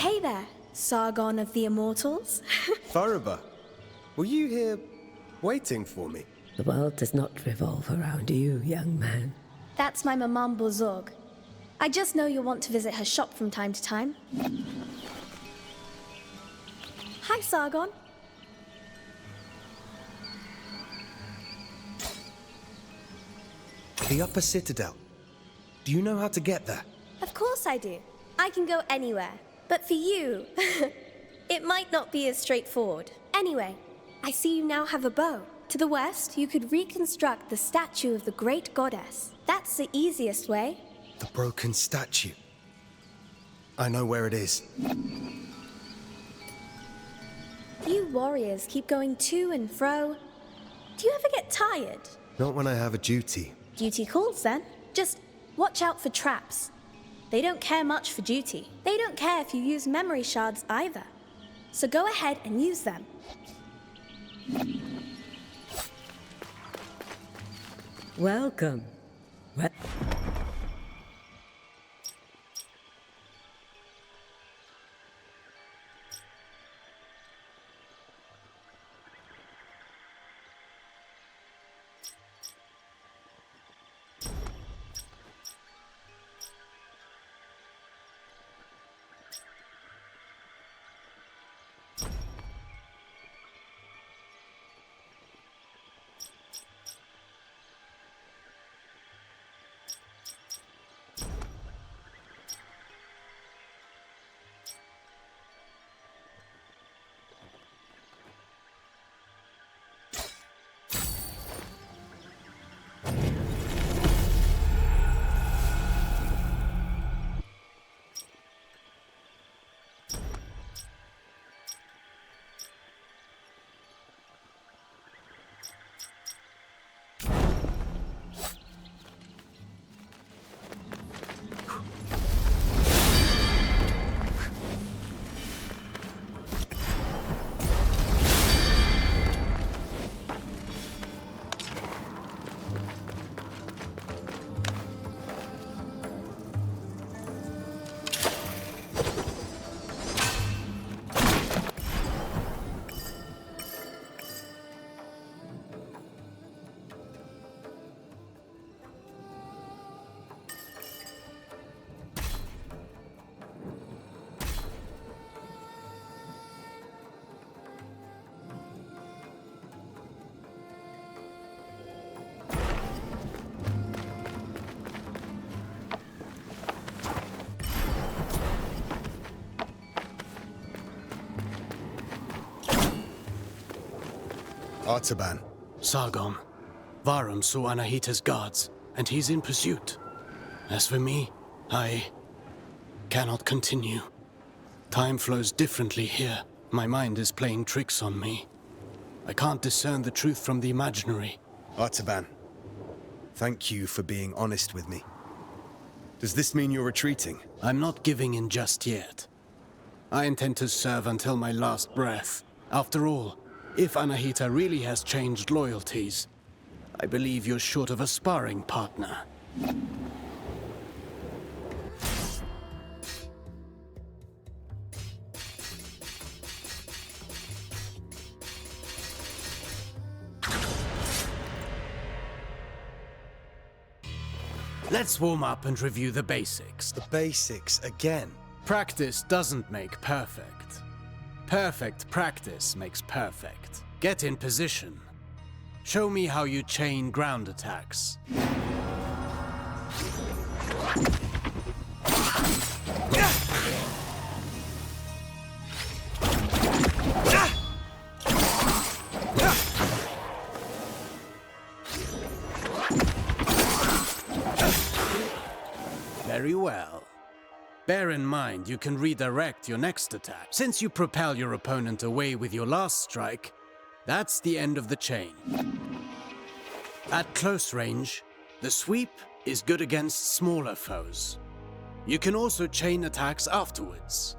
Hey there, Sargon of the Immortals. Fariba, were you here waiting for me? The world does not revolve around you, young man. That's my Maman Bozorg. I just know you'll want to visit her shop from time to time. Hi, Sargon. The Upper Citadel. Do you know how to get there? Of course I do. I can go anywhere. But for you, it might not be as straightforward. Anyway, I see you now have a bow. To the west, you could reconstruct the statue of the great goddess. That's the easiest way. The broken statue. I know where it is. You warriors keep going to and fro. Do you ever get tired? Not when I have a duty. Duty calls then. Just watch out for traps. They don't care much for duty. They don't care if you use memory shards either. So go ahead and use them. Welcome. Artaban. Sargon. Varum saw Anahita's guards, and he's in pursuit. As for me, I cannot continue. Time flows differently here. My mind is playing tricks on me. I can't discern the truth from the imaginary. Artaban, thank you for being honest with me. Does this mean you're retreating? I'm not giving in just yet. I intend to serve until my last breath. After all, if Anahita really has changed loyalties, I believe you're short of a sparring partner. Let's warm up and review the basics. The basics again. Practice doesn't make perfect. Perfect practice makes perfect. Get in position. Show me how you chain ground attacks. Very well. Bear in mind, you can redirect your next attack. Since you propel your opponent away with your last strike, that's the end of the chain. At close range, the sweep is good against smaller foes. You can also chain attacks afterwards.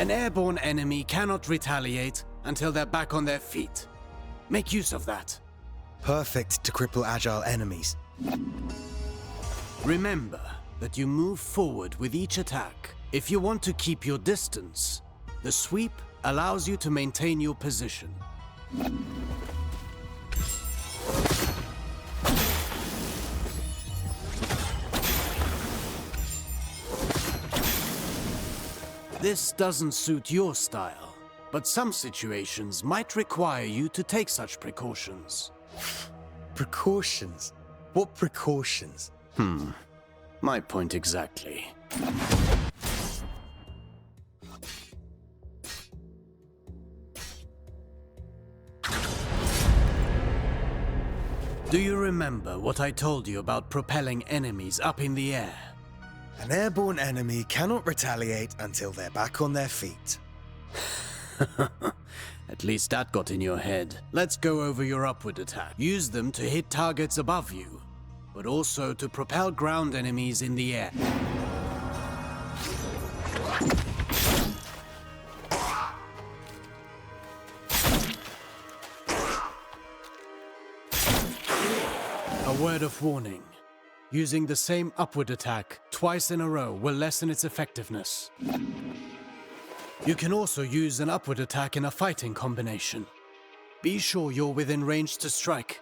An airborne enemy cannot retaliate until they're back on their feet. Make use of that. Perfect to cripple agile enemies. Remember that you move forward with each attack. If you want to keep your distance, the sweep allows you to maintain your position. This doesn't suit your style, but some situations might require you to take such precautions. Precautions? What precautions? My point exactly. Do you remember what I told you about propelling enemies up in the air? An airborne enemy cannot retaliate until they're back on their feet. At least that got in your head. Let's go over your upward attack. Use them to hit targets above you, but also to propel ground enemies in the air. A word of warning. Using the same upward attack twice in a row will lessen its effectiveness. You can also use an upward attack in a fighting combination. Be sure you're within range to strike.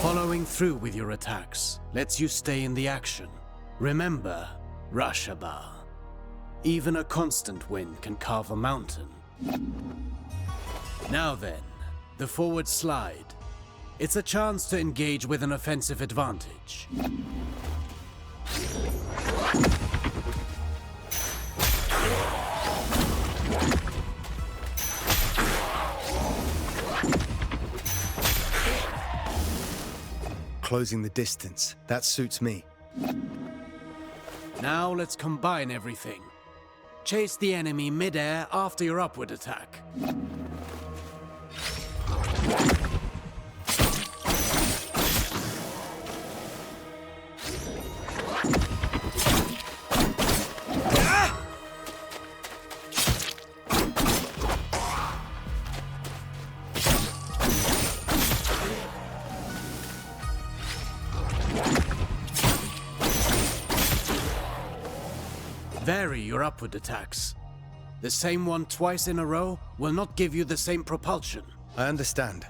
Following through with your attacks lets you stay in the action. Remember, Rashaba. Even a constant wind can carve a mountain. Now then, the forward slide. It's a chance to engage with an offensive advantage. Closing the distance. That suits me. Now let's combine everything. Chase the enemy mid-air after your upward attack. Vary your upward attacks. The same one twice in a row will not give you the same propulsion. I understand.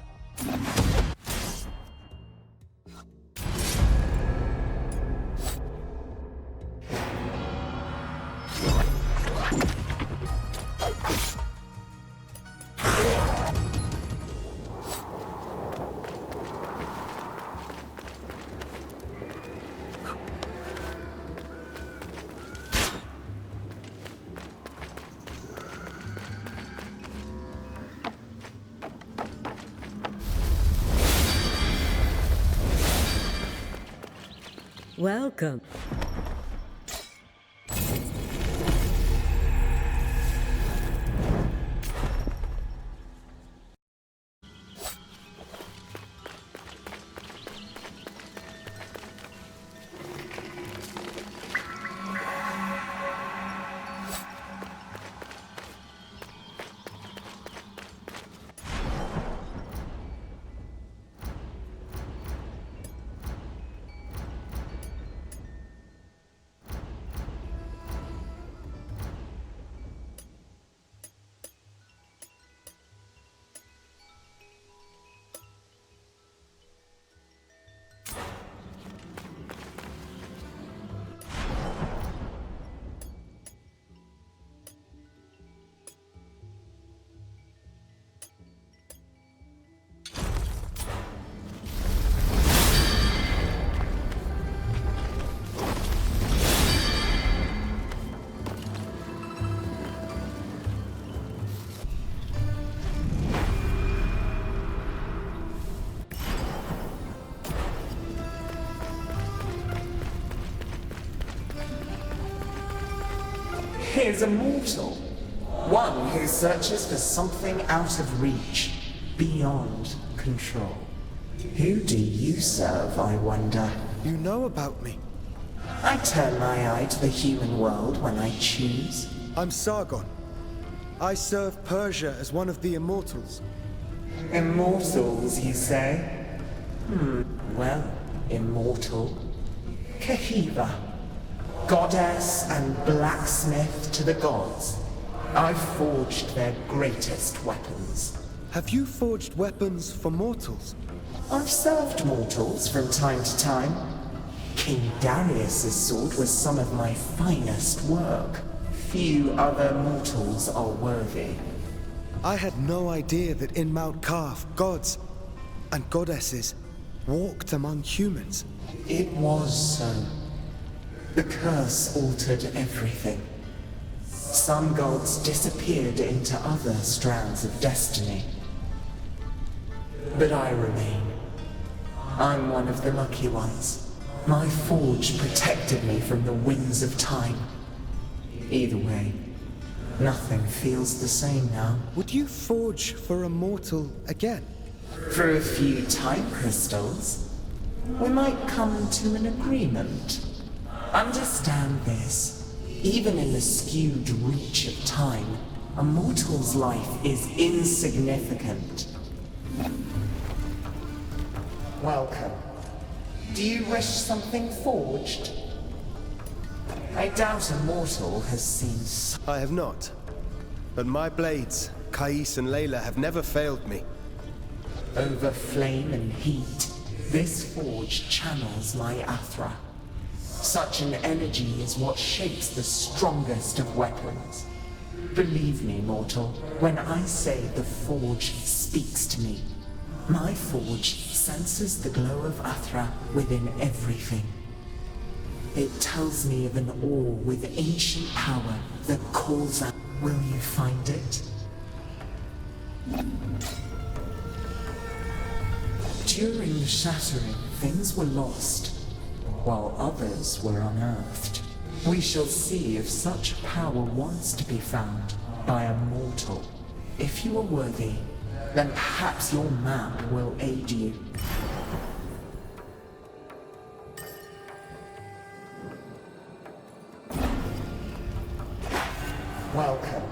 Welcome. He is immortal. One who searches for something out of reach, beyond control. Who do you serve, I wonder? You know about me. I turn my eye to the human world when I choose. I'm Sargon. I serve Persia as one of the immortals. Immortals, you say? Well, immortal. Kahiva, goddess and blacksmith to the gods. I've forged their greatest weapons. Have you forged weapons for mortals? I've served mortals from time to time. King Darius's sword was some of my finest work. Few other mortals are worthy. I had no idea that in Mount Kaf, gods and goddesses walked among humans. It was so. The curse altered everything. Some gods disappeared into other strands of destiny. But I remain. I'm one of the lucky ones. My forge protected me from the winds of time. Either way, nothing feels the same now. Would you forge for a mortal again? For a few time crystals, we might come to an agreement. Understand this. Even in the skewed reach of time, a mortal's life is insignificant. Welcome. Do you wish something forged? I doubt a mortal has seen I have not. But my blades, Kais and Layla, have never failed me. over flame and heat. This forge channels my Athra. Such an energy is what shapes the strongest of weapons. Believe me, mortal, when I say the forge speaks to me. My forge senses the glow of Athra within everything. It tells me of an ore with ancient power that calls out. Will you find it? During the shattering, things were lost, while others were unearthed. We shall see if such power wants to be found by a mortal. If you are worthy, then perhaps your map will aid you. Welcome.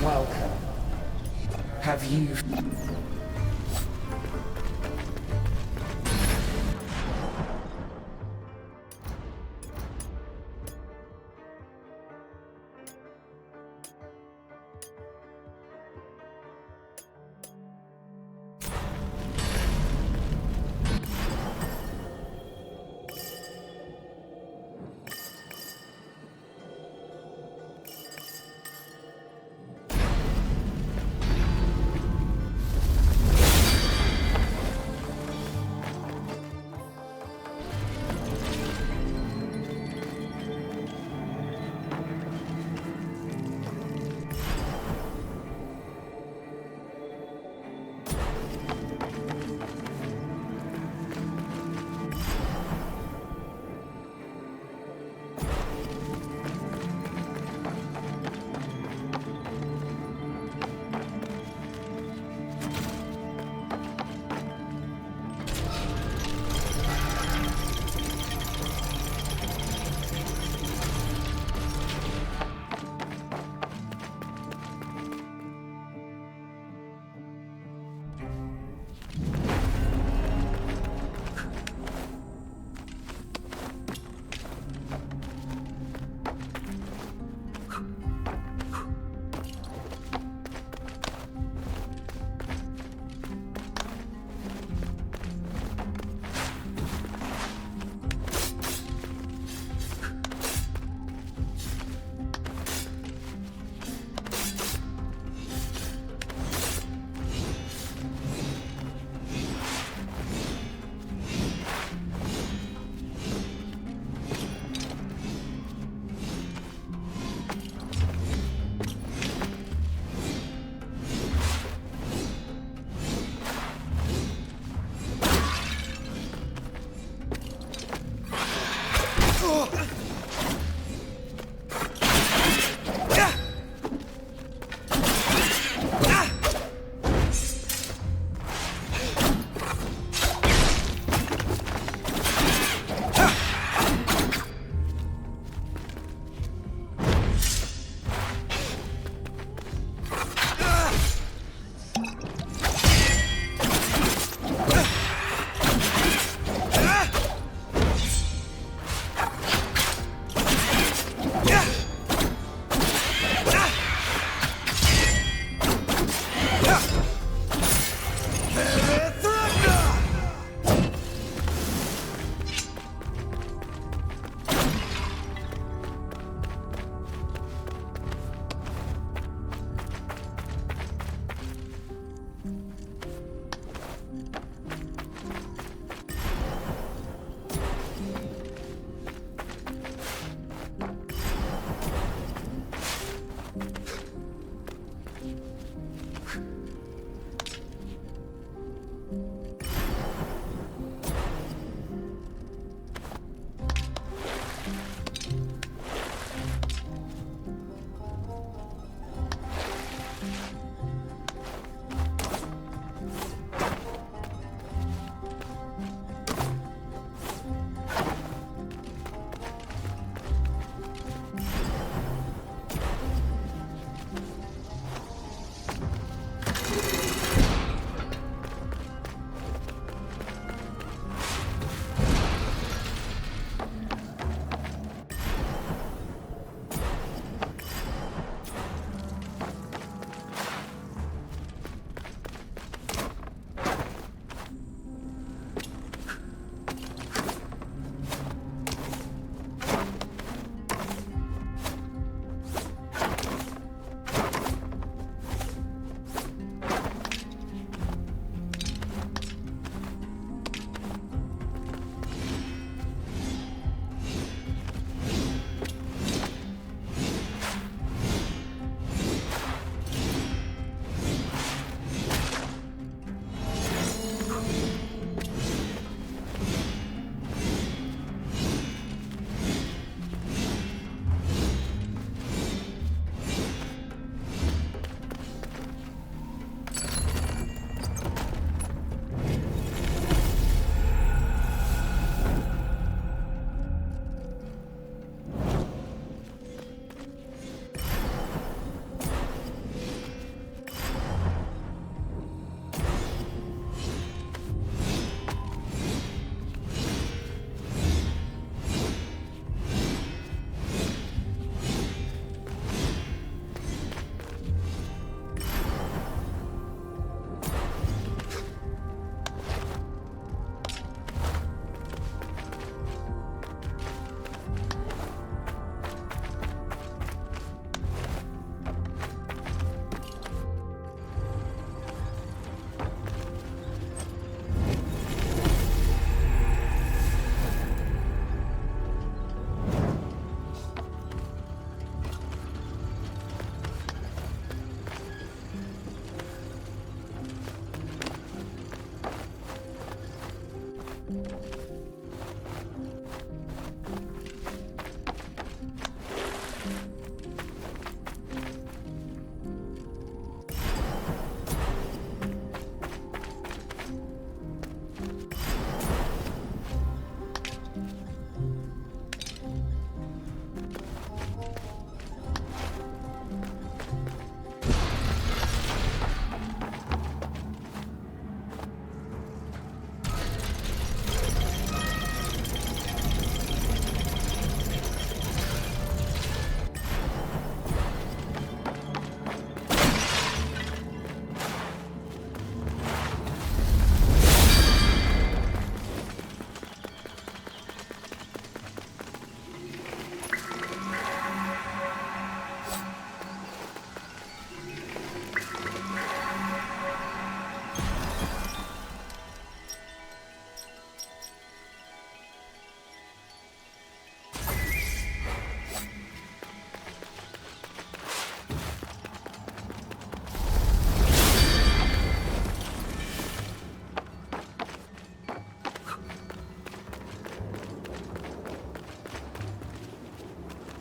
Welcome. Have you...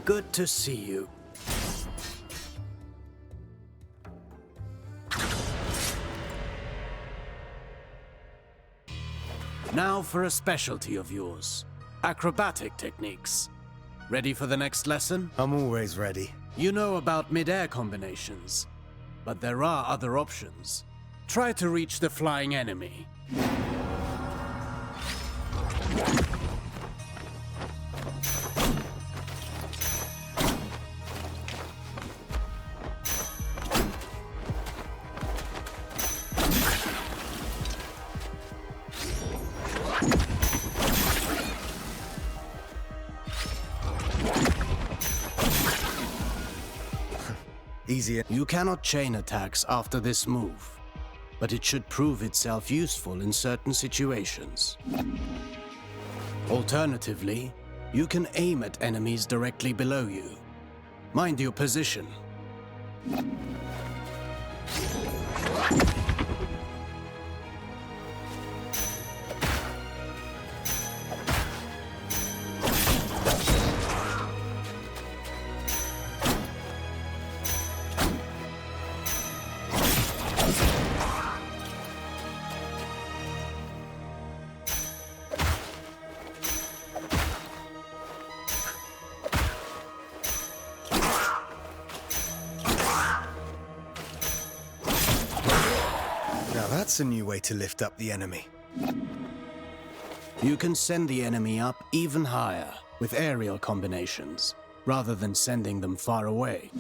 Good to see you. Now for a specialty of yours. Acrobatic techniques. Ready for the next lesson? I'm always ready. You know about mid-air combinations, but there are other options. Try to reach the flying enemy. Easier. You cannot chain attacks after this move, but it should prove itself useful in certain situations. Alternatively, you can aim at enemies directly below you. Mind your position. Now that's a new way to lift up the enemy. You can send the enemy up even higher with aerial combinations, rather than sending them far away.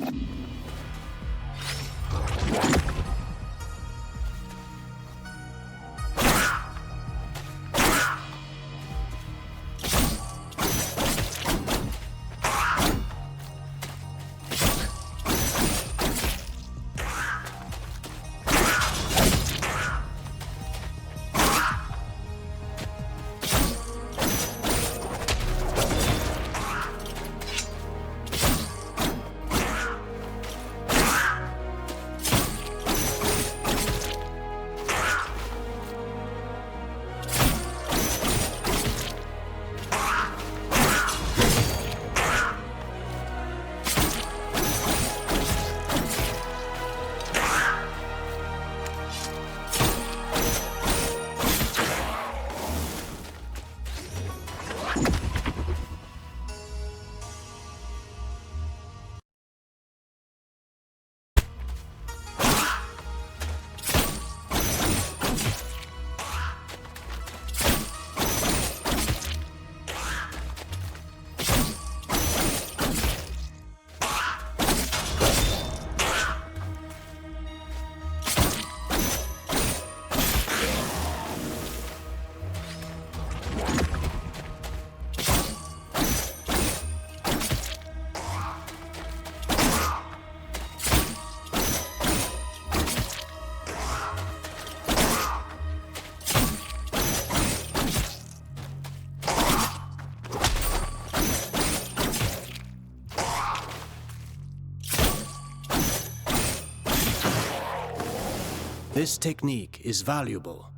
This technique is valuable.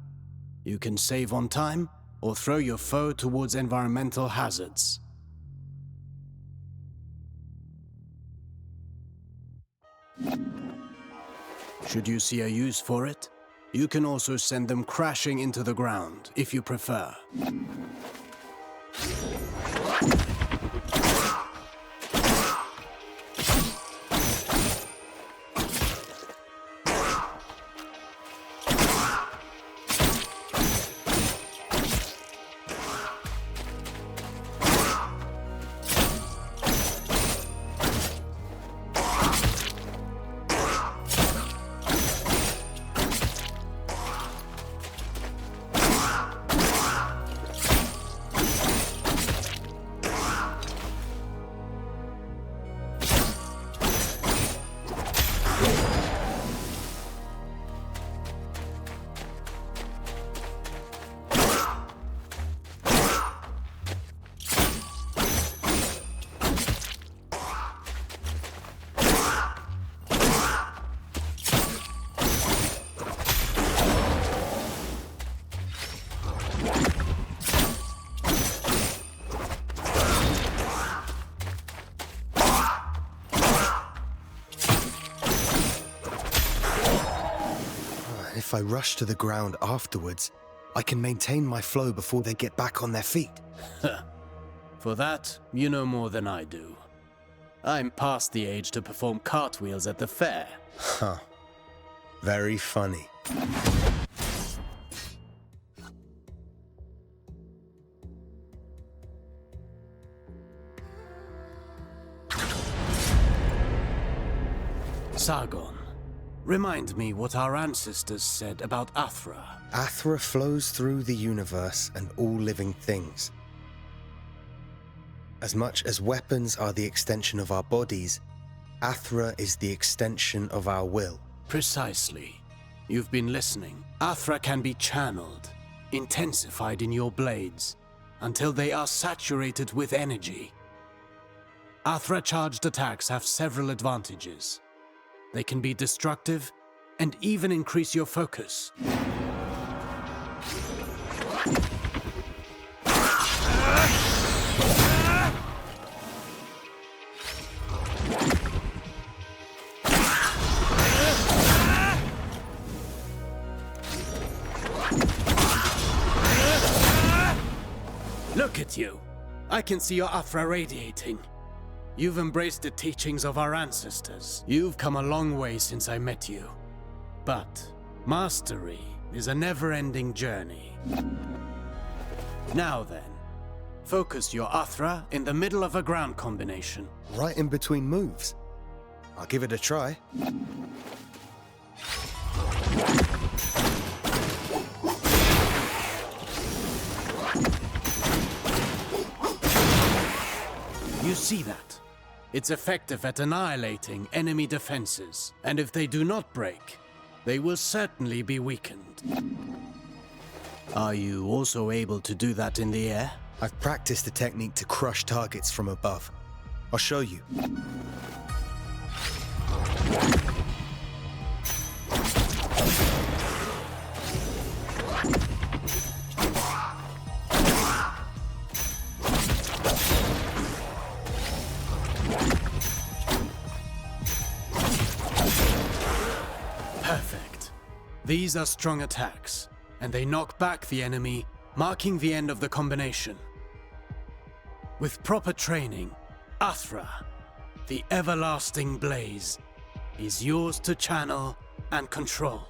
You can save on time or throw your foe towards environmental hazards. Should you see a use for it, you can also send them crashing into the ground if you prefer. if I rush to the ground afterwards, I can maintain my flow before they get back on their feet. For that, you know more than I do. I'm past the age to perform cartwheels at the fair. Huh. Very funny. Sargon, remind me what our ancestors said about Athra. Athra flows through the universe and all living things. As much as weapons are the extension of our bodies, Athra is the extension of our will. Precisely. You've been listening. Athra can be channeled, intensified in your blades, until they are saturated with energy. Athra-charged attacks have several advantages. They can be destructive and even increase your focus. Look at you. I can see your Athra radiating. You've embraced the teachings of our ancestors. You've come a long way since I met you. But mastery is a never-ending journey. Now then, focus your Athra in the middle of a ground combination. Right in between moves. I'll give it a try. You see that? It's effective at annihilating enemy defenses, and if they do not break, they will certainly be weakened. Are you also able to do that in the air? I've practiced the technique to crush targets from above. I'll show you. Perfect. These are strong attacks, and they knock back the enemy, marking the end of the combination. With proper training, Athra, the everlasting blaze, is yours to channel and control.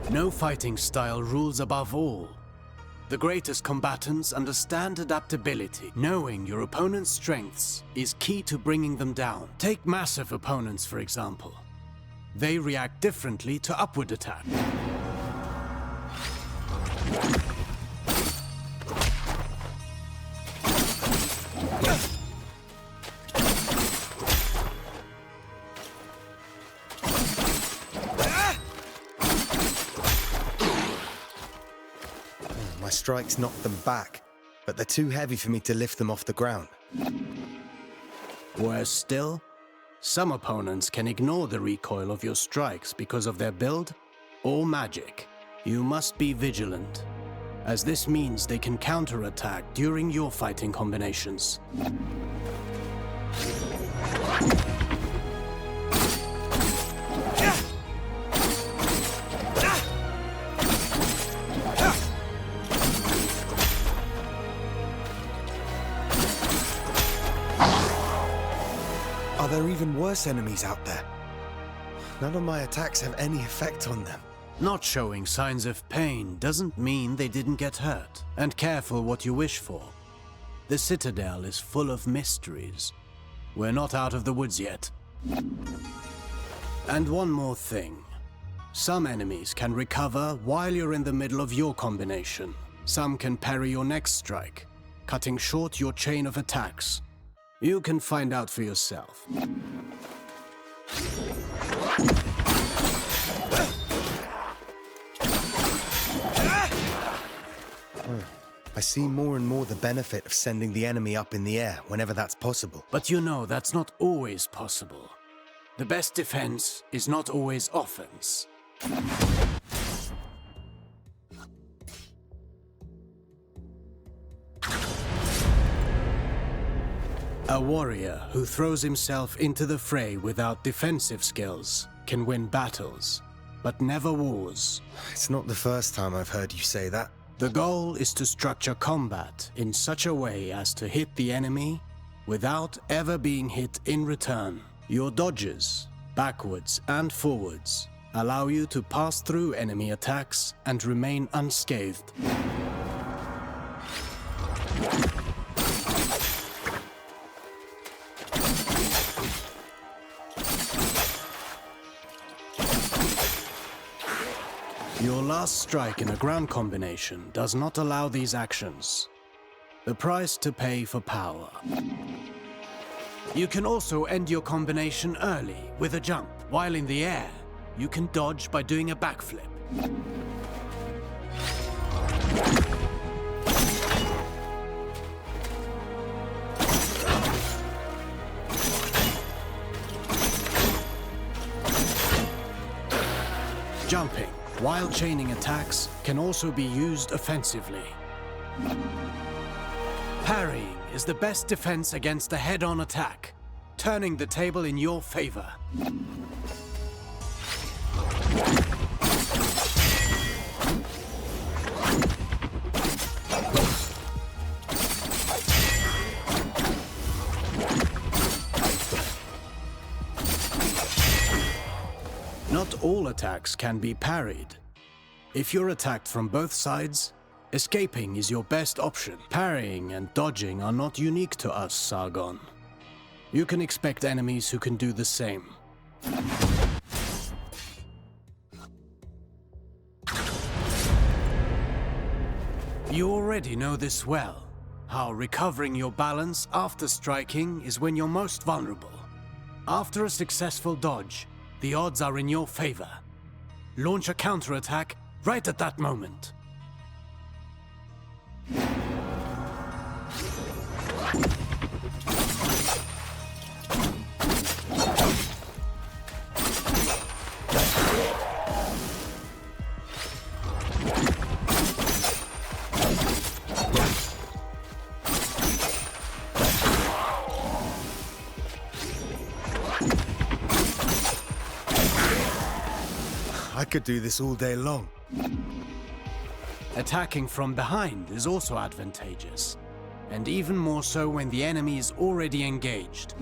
No fighting style rules above all. The greatest combatants understand adaptability. Knowing your opponent's strengths is key to bringing them down. Take massive opponents, for example. They react differently to upward attack. My strikes knock them back, but they're too heavy for me to lift them off the ground. Worse still, some opponents can ignore the recoil of your strikes because of their build or magic. You must be vigilant, as this means they can counterattack during your fighting combinations. Are there even worse enemies out there? None of my attacks have any effect on them. Not showing signs of pain doesn't mean they didn't get hurt. And careful what you wish for. The Citadel is full of mysteries. We're not out of the woods yet. And one more thing. Some enemies can recover while you're in the middle of your combination. Some can parry your next strike, cutting short your chain of attacks. You can find out for yourself. I see more and more the benefit of sending the enemy up in the air whenever that's possible. But you know that's not always possible. The best defense is not always offense. A warrior who throws himself into the fray without defensive skills can win battles, but never wars. It's not the first time I've heard you say that. The goal is to structure combat in such a way as to hit the enemy without ever being hit in return. Your dodges, backwards and forwards, allow you to pass through enemy attacks and remain unscathed. Your last strike in a ground combination does not allow these actions. The price to pay for power. You can also end your combination early with a jump. While in the air, you can dodge by doing a backflip. Jumping, while chaining attacks, can also be used offensively. Parrying is the best defense against a head-on attack, turning the table in your favor. Not all attacks can be parried. If you're attacked from both sides, escaping is your best option. Parrying and dodging are not unique to us, Sargon. You can expect enemies who can do the same. You already know this well, how recovering your balance after striking is when you're most vulnerable. After a successful dodge, the odds are in your favor. Launch a counterattack right at that moment. I could do this all day long. Attacking from behind is also advantageous, and even more so when the enemy is already engaged.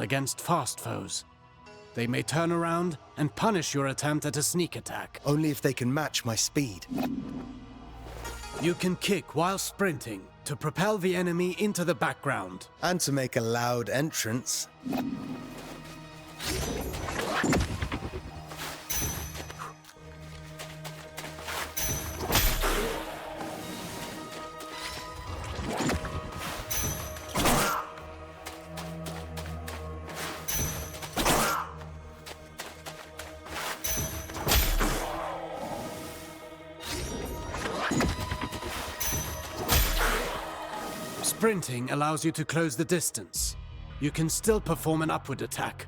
useful against fast foes. They may turn around and punish your attempt at a sneak attack. Only if they can match my speed. You can kick while sprinting to propel the enemy into the background. And to make a loud entrance. Sprinting allows you to close the distance. You can still perform an upward attack.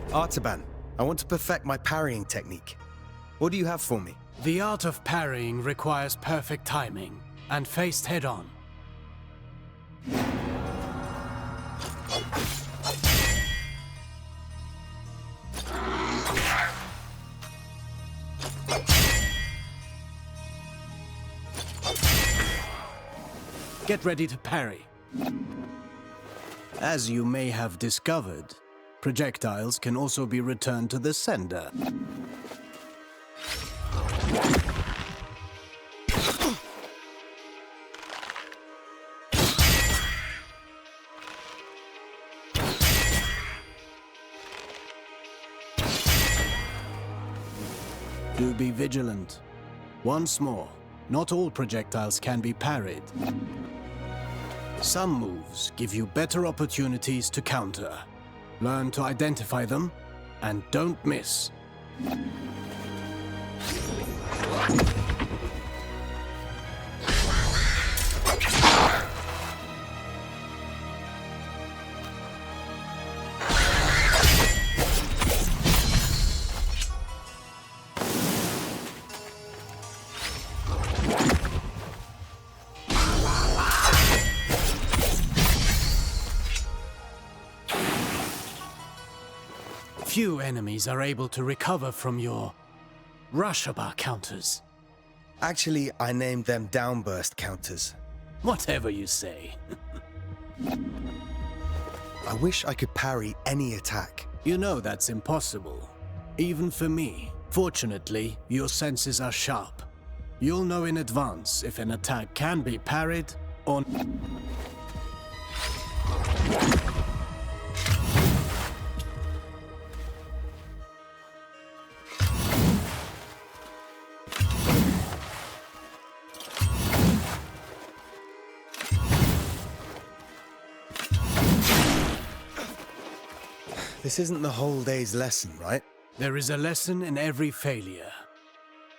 Artaban, I want to perfect my parrying technique. What do you have for me? The art of parrying requires perfect timing and faced head-on. Get ready to parry. As you may have discovered, projectiles can also be returned to the sender. Do be vigilant. Once more, not all projectiles can be parried. Some moves give you better opportunities to counter. Learn to identify them, and don't miss. Few enemies are able to recover from your Rush-bar counters. Actually, I named them downburst counters. Whatever you say. I wish I could parry any attack. You know that's impossible. Even for me. Fortunately, your senses are sharp. You'll know in advance if an attack can be parried or... This isn't the whole day's lesson, right? There is a lesson in every failure.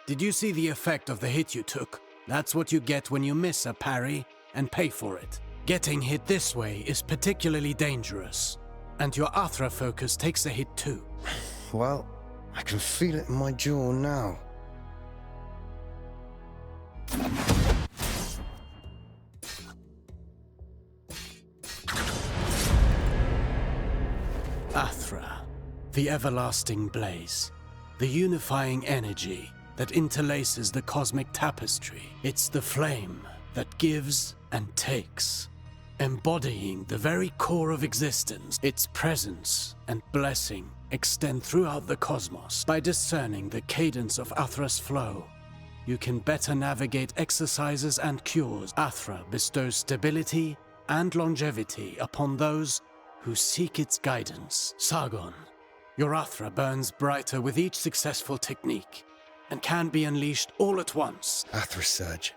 Did you see the effect of the hit you took? That's what you get when you miss a parry and pay for it. Getting hit this way is particularly dangerous, and your Athra focus takes a hit too. Well, I can feel it in my jaw now. Athra, the everlasting blaze, the unifying energy that interlaces the cosmic tapestry. It's the flame that gives and takes, embodying the very core of existence. Its presence and blessing extend throughout the cosmos. By discerning the cadence of Athra's flow, you can better navigate exercises and cures. Athra bestows stability and longevity upon those who seek its guidance. Sargon, your Athra burns brighter with each successful technique and can be unleashed all at once. Athra Surge.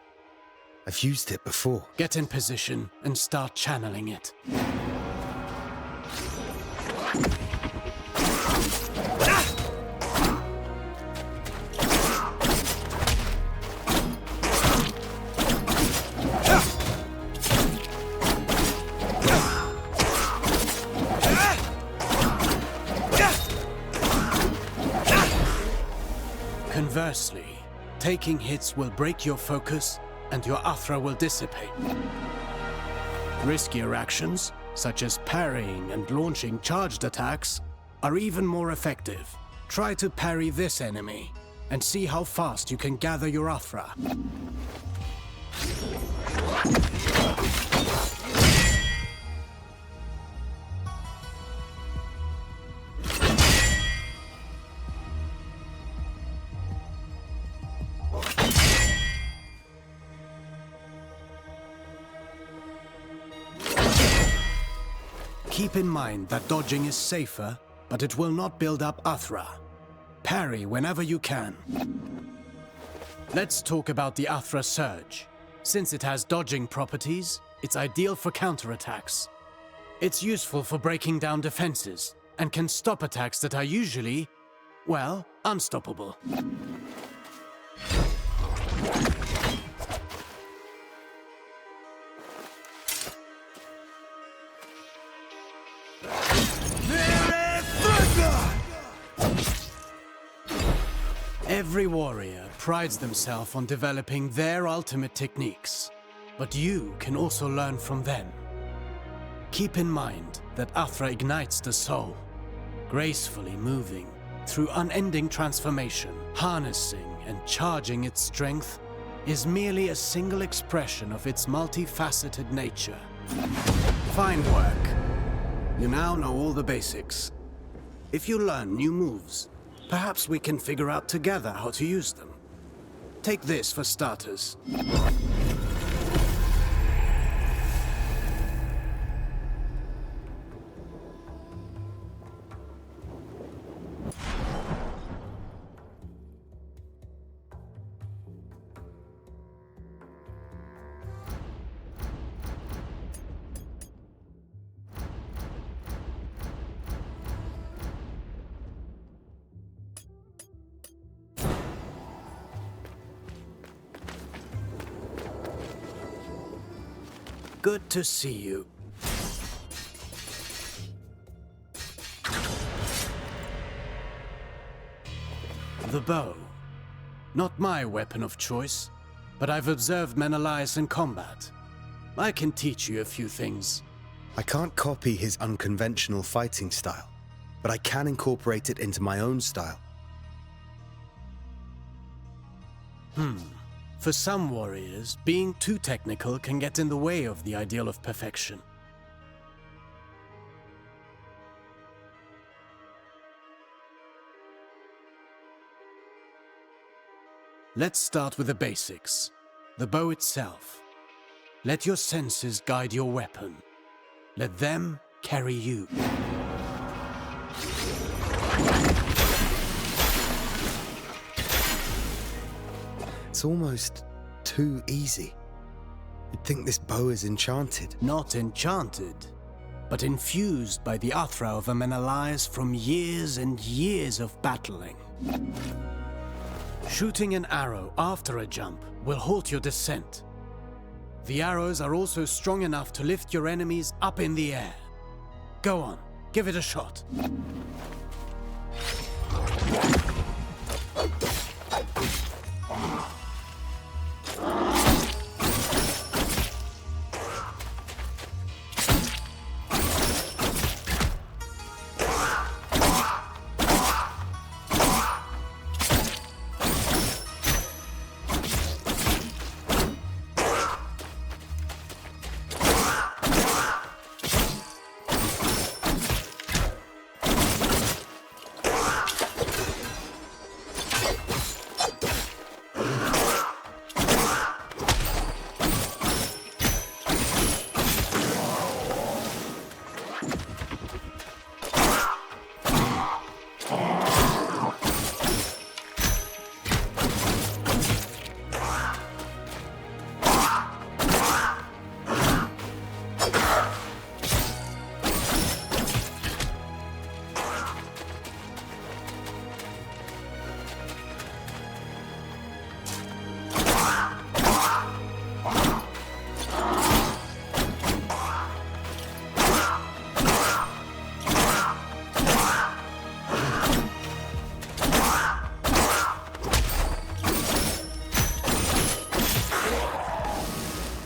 I've used it before. Get in position and start channeling it. Conversely, taking hits will break your focus and your Athra will dissipate. Riskier actions, such as parrying and launching charged attacks, are even more effective. Try to parry this enemy and see how fast you can gather your Athra. Keep in mind that dodging is safer, but it will not build up Athra. Parry whenever you can. Let's talk about the Athra Surge. Since it has dodging properties, it's ideal for counterattacks. It's useful for breaking down defenses, and can stop attacks that are usually, well, unstoppable. Every warrior prides themselves on developing their ultimate techniques, but you can also learn from them. Keep in mind that Athra ignites the soul, gracefully moving through unending transformation. Harnessing and charging its strength is merely a single expression of its multifaceted nature. Fine work. You now know all the basics. If you learn new moves, perhaps we can figure out together how to use them. Take this for starters. Good to see you. The bow. Not my weapon of choice, but I've observed Menelaus in combat. I can teach you a few things. I can't copy his unconventional fighting style, but I can incorporate it into my own style. For some warriors, being too technical can get in the way of the ideal of perfection. Let's start with the basics. The bow itself. Let your senses guide your weapon. Let them carry you. It's almost too easy. You'd think this bow is enchanted. Not enchanted, but infused by the Athra of a Menelaus from years and years of battling. Shooting an arrow after a jump will halt your descent. The arrows are also strong enough to lift your enemies up in the air. Go on, give it a shot.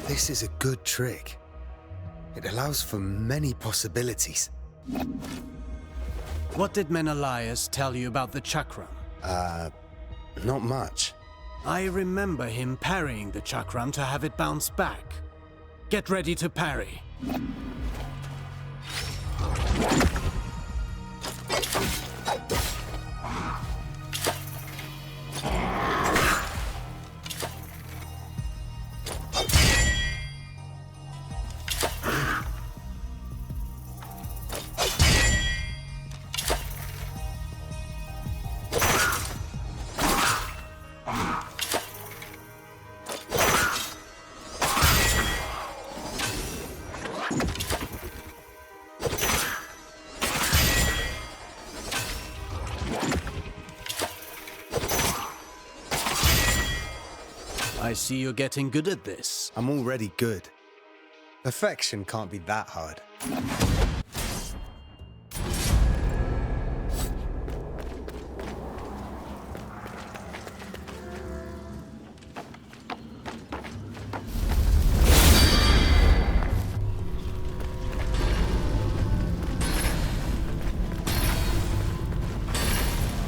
This is a good trick. It allows for many possibilities. What did Menelaus tell you about the chakram? Not much. I remember him parrying the chakram to have it bounce back. Get ready to parry. I see you're getting good at this. I'm already good. Perfection can't be that hard.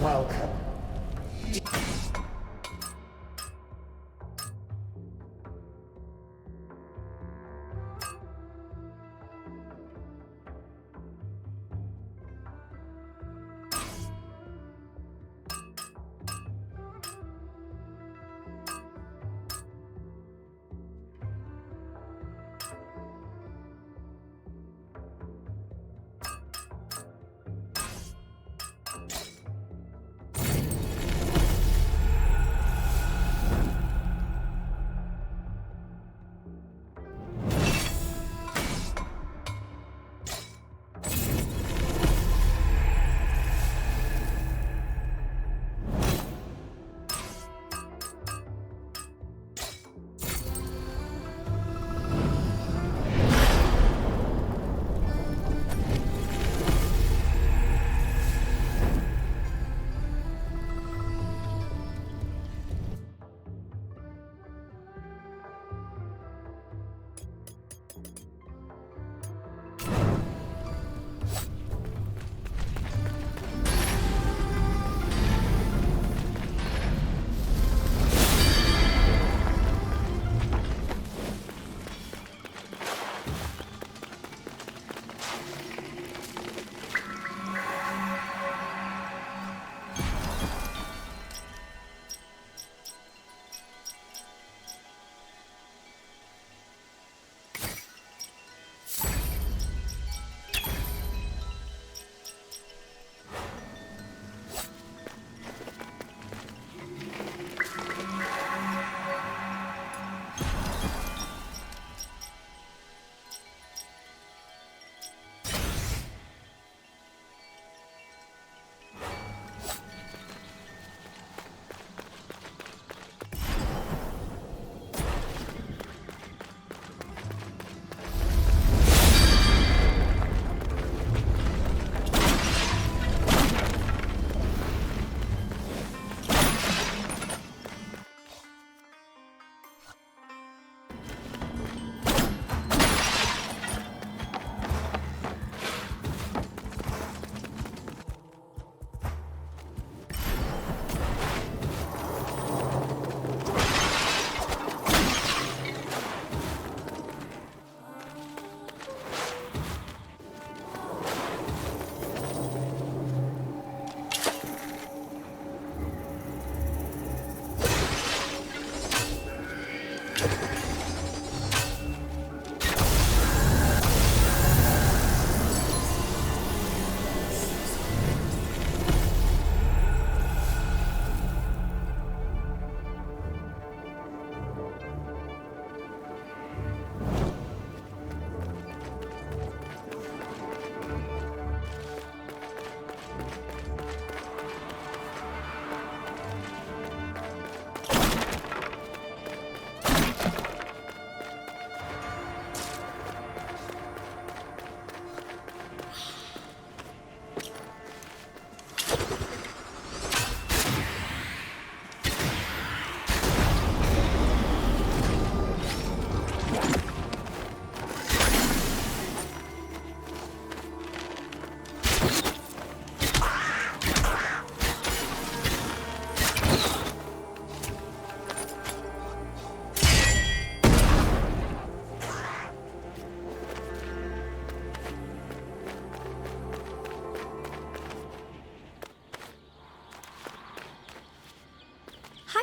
Welcome.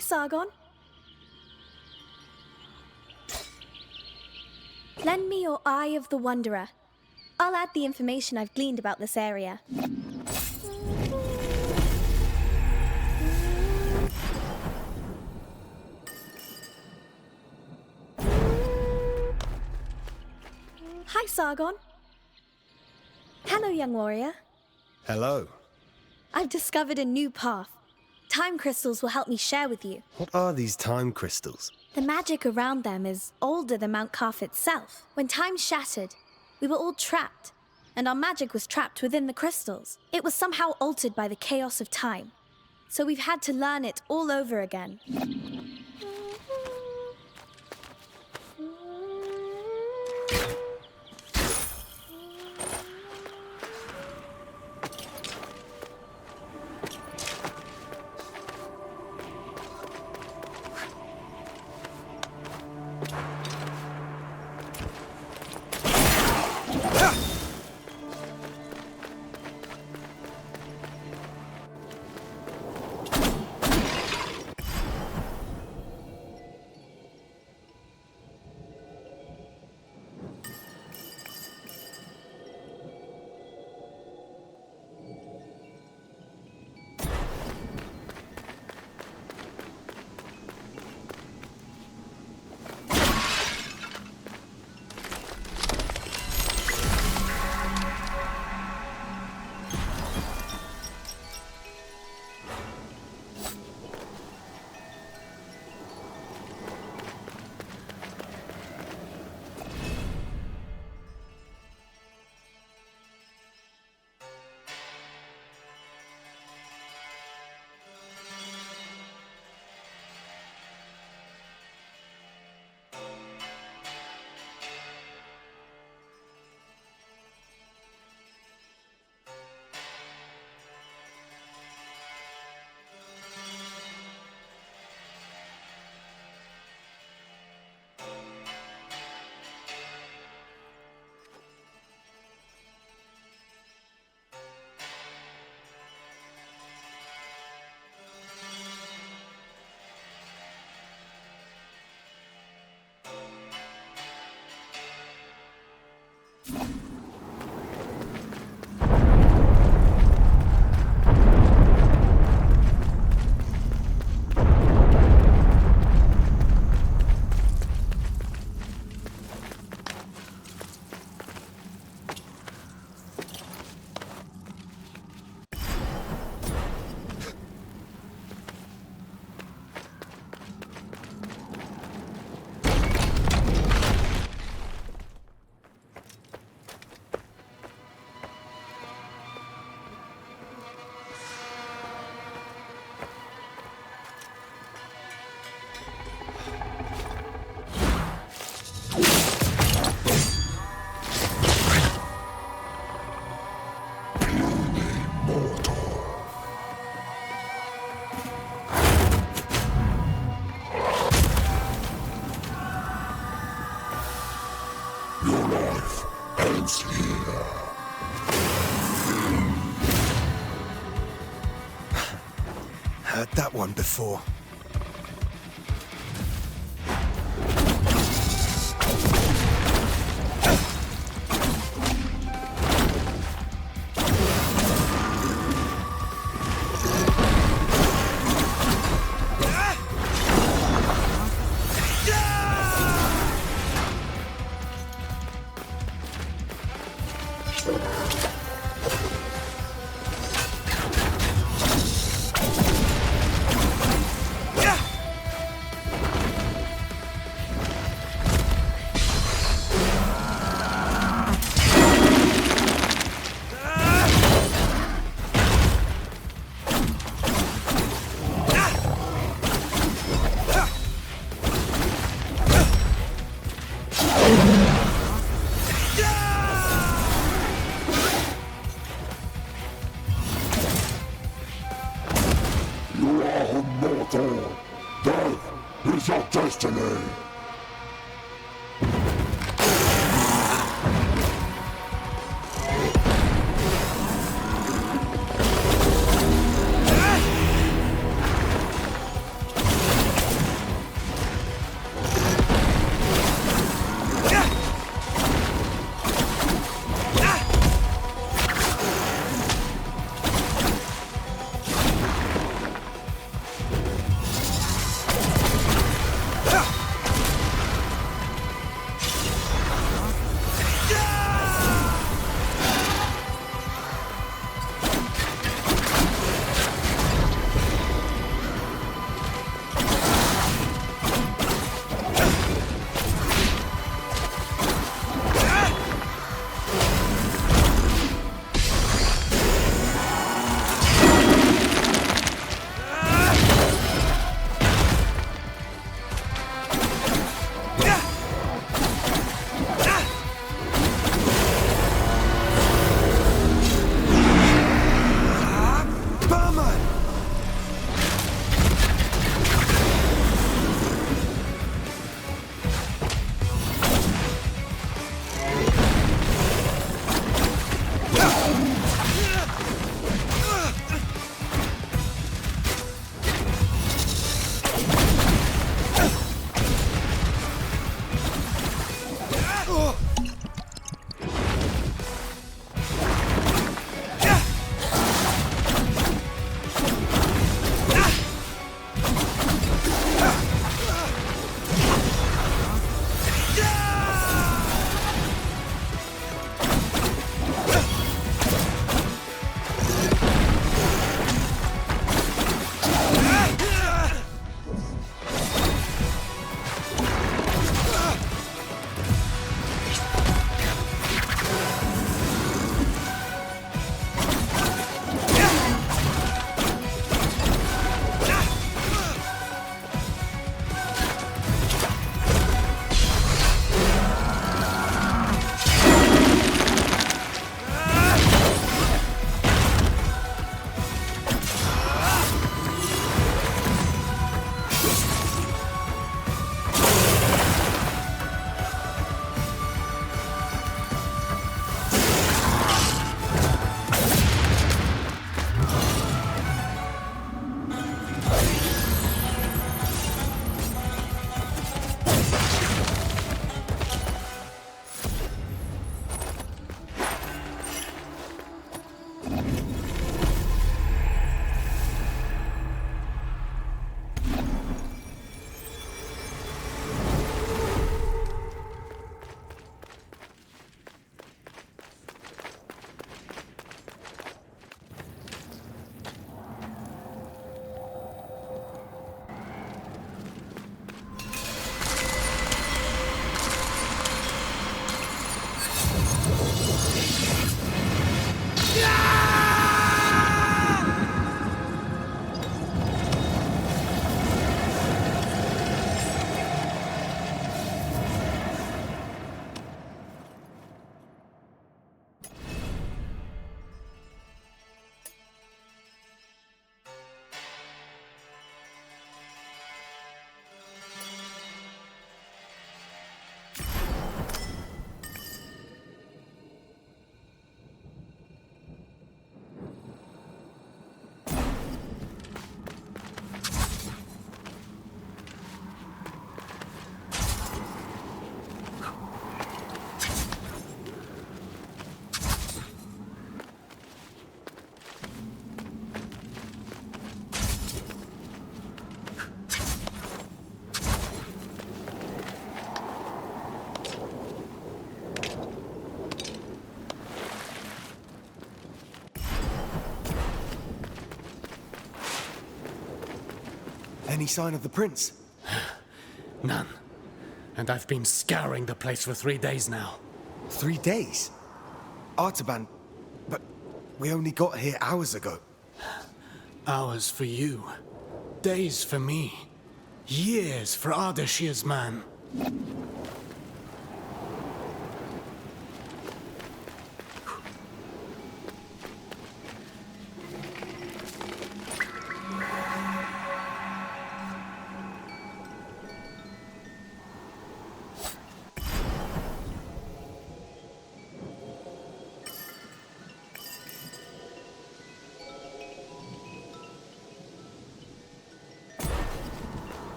Sargon. Lend me your Eye of the Wanderer. I'll add the information I've gleaned about this area. Hi, Sargon. Hello, young warrior. Hello. I've discovered a new path. Time crystals will help me share with you. What are these time crystals? The magic around them is older than Mount Kaf itself. When time shattered, we were all trapped, and our magic was trapped within the crystals. It was somehow altered by the chaos of time, so we've had to learn it all over again. Heard that one before. You are mortal. Death is your destiny. Any sign of the prince? None. And I've been scouring the place for 3 days now. 3 days? Artaban, but we only got here hours ago. Hours for you. Days for me. Years for Ardashir's man.